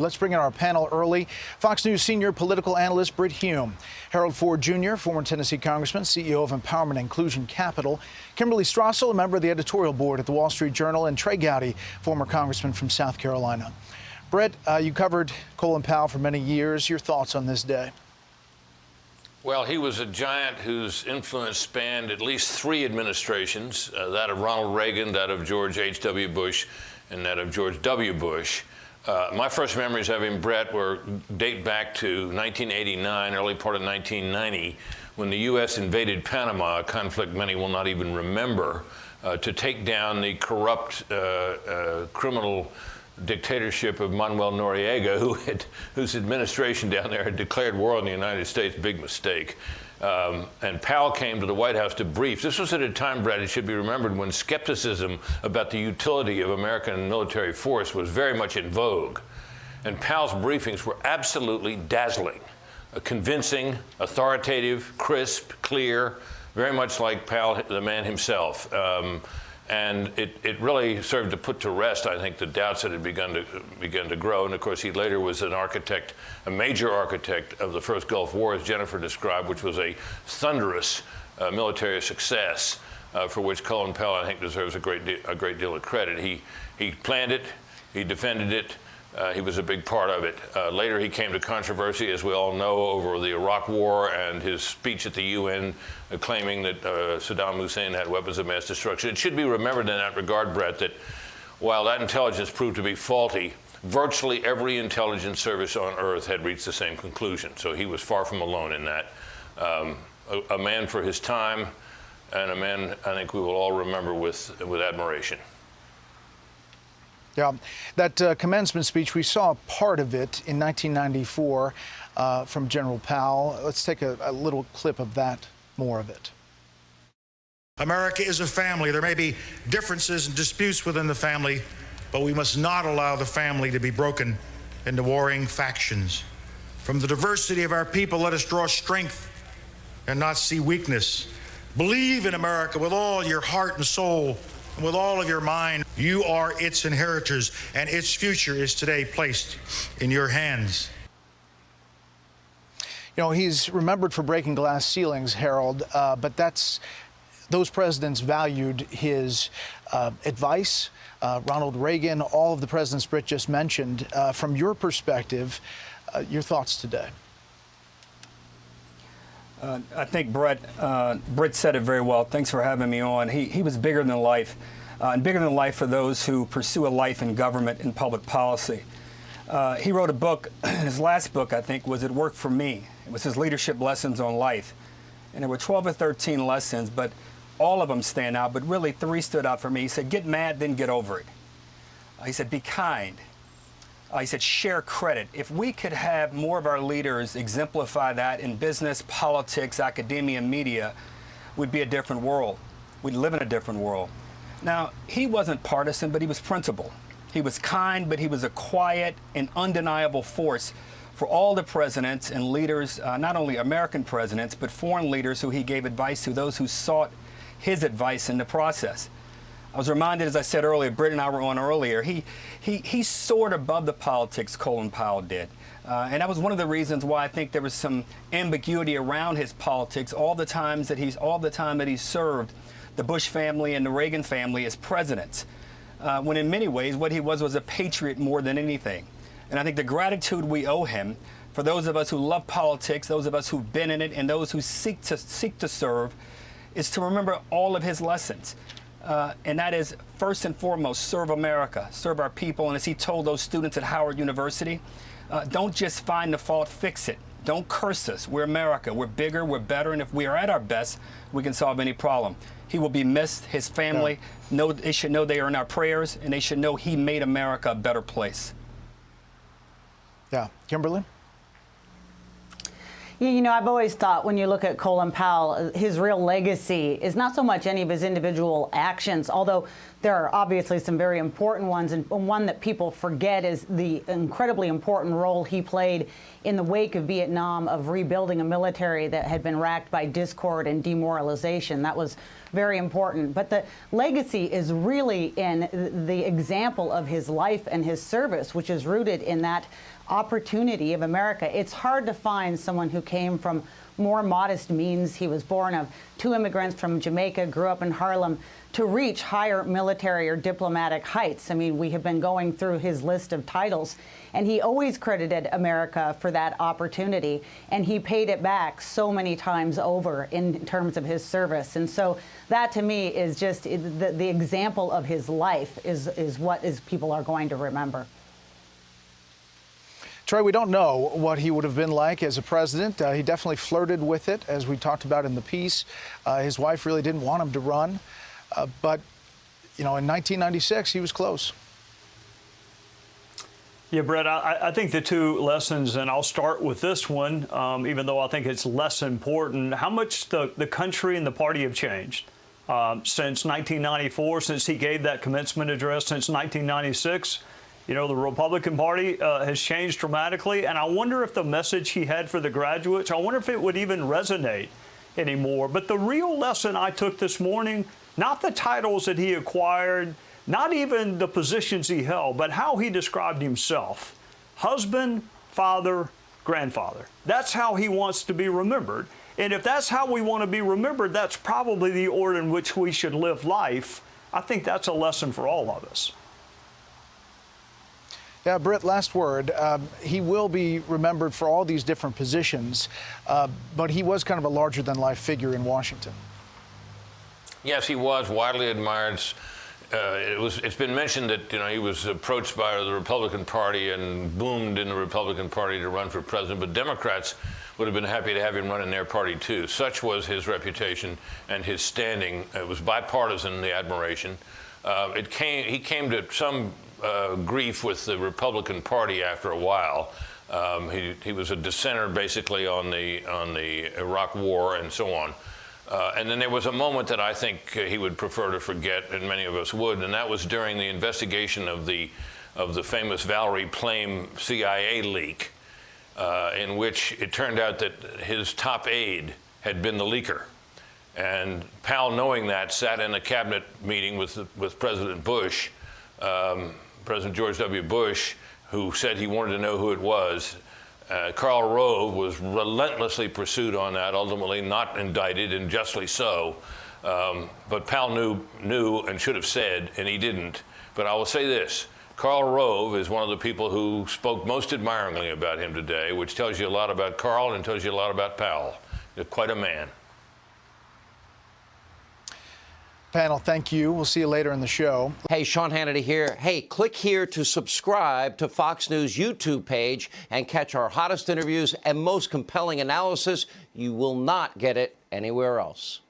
Let's bring in our panel early. Fox News senior political analyst Brit Hume, Harold Ford Jr., former Tennessee congressman, CEO of Empowerment Inclusion Capital, Kimberly Strassel, a member of the editorial board at the Wall Street Journal, and Trey Gowdy, former congressman from South Carolina. Brit, you covered Colin Powell for many years. Your thoughts on this day? Well, he was a giant whose influence spanned at least three administrations, that of Ronald Reagan, that of George H.W. Bush, and that of George W. Bush. My first memories of him, Brett, date back to 1989, early part of 1990, when the U.S. invaded Panama, a conflict many will not even remember, to take down the corrupt criminal dictatorship of Manuel Noriega, whose administration down there had declared war on the United States. Big mistake. And Powell came to the White House to brief. This was at a time, Brad, it should be remembered, when skepticism about the utility of American military force was very much in vogue. And Powell's briefings were absolutely dazzling, convincing, authoritative, crisp, clear, very much like Powell, the man himself. And it really served to put to rest, I think, the doubts that had begun to grow. And of course, he later was an architect, a major architect of the first Gulf War, as Jennifer described, which was a thunderous military success for which Colin Powell, I think, deserves a great deal of credit. He planned it, he defended it. He was a big part of it. Later, he came to controversy, as we all know, over the Iraq War and his speech at the UN claiming that Saddam Hussein had weapons of mass destruction. It should be remembered in that regard, Brett, that while that intelligence proved to be faulty, virtually every intelligence service on Earth had reached the same conclusion. So he was far from alone in that. A man for his time, and a man I think we will all remember with admiration. Yeah, that commencement speech, we saw part of it in 1994 from General Powell. Let's take a little clip of that, more of it. America is a family. There may be differences and disputes within the family, but we must not allow the family to be broken into warring factions. From the diversity of our people, let us draw strength and not see weakness. Believe in America with all your heart and soul, and with all of your mind. You are its inheritors, and its future is today placed in your hands. You know, he's remembered for breaking glass ceilings, Harold, but those presidents valued his advice. Ronald Reagan, all of the presidents Brit just mentioned. From your perspective, your thoughts today? I think Brit said it very well. Thanks for having me on. He was bigger than life, and bigger than life for those who pursue a life in government and public policy. He wrote a book, his last book, I think, was It Worked for Me. It was his leadership lessons on life. And there were 12 or 13 lessons, but all of them stand out, but really 3 stood out for me. He said, get mad, then get over it. He said, be kind. He said, share credit. If we could have more of our leaders exemplify that in business, politics, academia, and media, we'd be a different world. We'd live in a different world. Now, he wasn't partisan, but he was principled. He was kind, but he was a quiet and undeniable force for all the presidents and leaders, not only American presidents, but foreign leaders who he gave advice to, those who sought his advice in the process. I was reminded, as I said earlier, Brit and I were on earlier, he soared above the politics, Colin Powell did. And that was one of the reasons why I think there was some ambiguity around his politics all the time that he served the Bush family and the Reagan family as presidents. When in many ways what he was a patriot more than anything. And I think the gratitude we owe him, for those of us who love politics, those of us who've been in it, and those who seek to serve, is to remember all of his lessons. And that is, first and foremost, serve America, serve our people. And as he told those students at Howard University, don't just find the fault, fix it. Don't curse us. We're America. We're bigger, we're better, and if we are at our best, we can solve any problem. He will be missed. His family, they should know they are in our prayers, and they should know he made America a better place. Yeah. Kimberly? You know, I've always thought when you look at Colin Powell, his real legacy is not so much any of his individual actions, although there are obviously some very important ones. And one that people forget is the incredibly important role he played in the wake of Vietnam of rebuilding a military that had been racked by discord and demoralization. That was very important. But the legacy is really in the example of his life and his service, which is rooted in that opportunity of America. It's hard to find someone who came from more modest means. He was born of 2 immigrants from Jamaica, grew up in Harlem, to reach higher military or diplomatic heights. I mean, we have been going through his list of titles, and he always credited America for that opportunity, and he paid it back so many times over in terms of his service. And so that, to me, is just the example of his life is what people are going to remember. Troy, we don't know what he would have been like as a president. He definitely flirted with it, as we talked about in the piece. His wife really didn't want him to run. But, you know, in 1996, he was close. Yeah, Brett, I think the 2 lessons, and I'll start with this one, even though I think it's less important, how much the country and the party have changed since 1994, since he gave that commencement address, since 1996. You know, the Republican Party has changed dramatically, and I wonder if the message he had for the graduates, I wonder if it would even resonate anymore. But the real lesson I took this morning, not the titles that he acquired, not even the positions he held, but how he described himself. Husband, father, grandfather. That's how he wants to be remembered. And if that's how we want to be remembered, that's probably the order in which we should live life. I think that's a lesson for all of us. Yeah, Britt, last word. He will be remembered for all these different positions, but he was kind of a larger-than-life figure in Washington. Yes, he was widely admired. It's been mentioned that, you know, he was approached by the Republican Party and boomed in the Republican Party to run for president, but Democrats would have been happy to have him run in their party too. Such was his reputation and his standing. It was bipartisan, the admiration. He came to some grief with the Republican Party after a while. He was a dissenter basically on the Iraq War and so on. And then there was a moment that I think he would prefer to forget, and many of us would, and that was during the investigation of the famous Valerie Plame CIA leak, in which it turned out that his top aide had been the leaker. And Powell, knowing that, sat in a cabinet meeting with President Bush, President George W. Bush, who said he wanted to know who it was. Karl Rove was relentlessly pursued on that, ultimately not indicted, and justly so. But Powell knew and should have said, and he didn't. But I will say this. Karl Rove is one of the people who spoke most admiringly about him today, which tells you a lot about Karl and tells you a lot about Powell. He's quite a man. Panel, thank you. We'll see you later in the show. Hey, Sean Hannity here. Hey, click here to subscribe to Fox News YouTube page and catch our hottest interviews and most compelling analysis. You will not get it anywhere else.